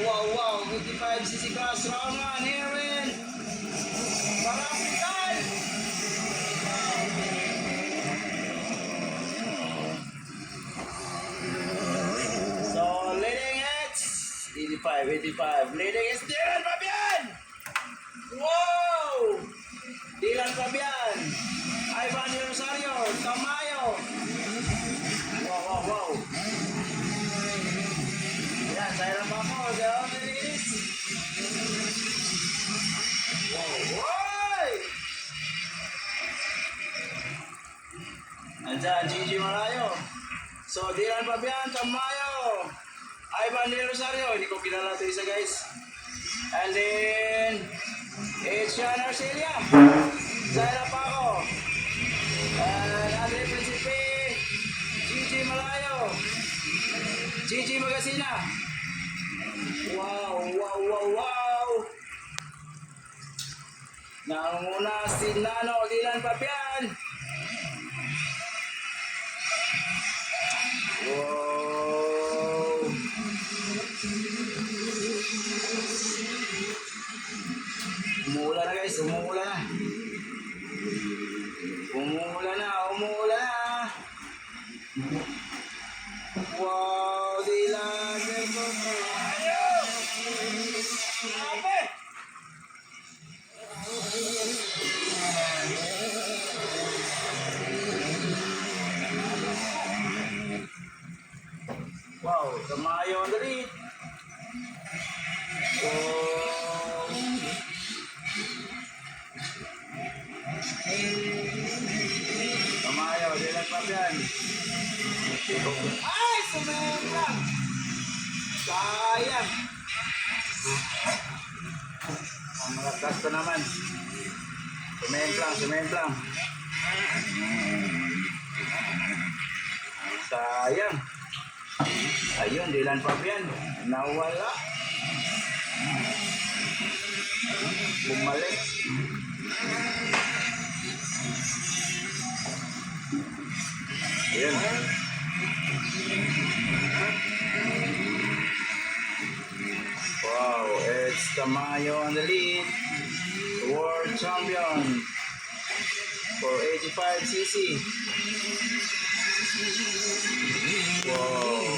wow. 55cc class round 1 here in Parapitan. So, leading it's 85. Leading is Dylan Fabian. Wow! Dylan Fabian. Ivan Rosario. Tamayo. Wow. Yan, saya lang pa po. Down it is. Wow! Andyan, Gigi Malayo. So, Dylan Fabian, Tamayo. Ivan De Rosario. Hindi ko kilala ito isa, guys. And then, it's Sean Arcelia. Zaira Paco. And Andre Principe. Gigi Malayo. Gigi Magasina. Wow. Nanguna si Nano Dylan Fabian. Wow. Umuulan na, guys, umuulan na. Wow, Dylan Wow, Tamayo on the lead. Tamayo, Dylan Fabian. Ay, sumembang. Sayang. Ang malakas ko naman. Sumembang. Sayang. Ayun, Dylan Fabian. Nawala. Bumalik. Ayun. Wow, it's Tamayo on the lead. World champion for 85cc. Wow.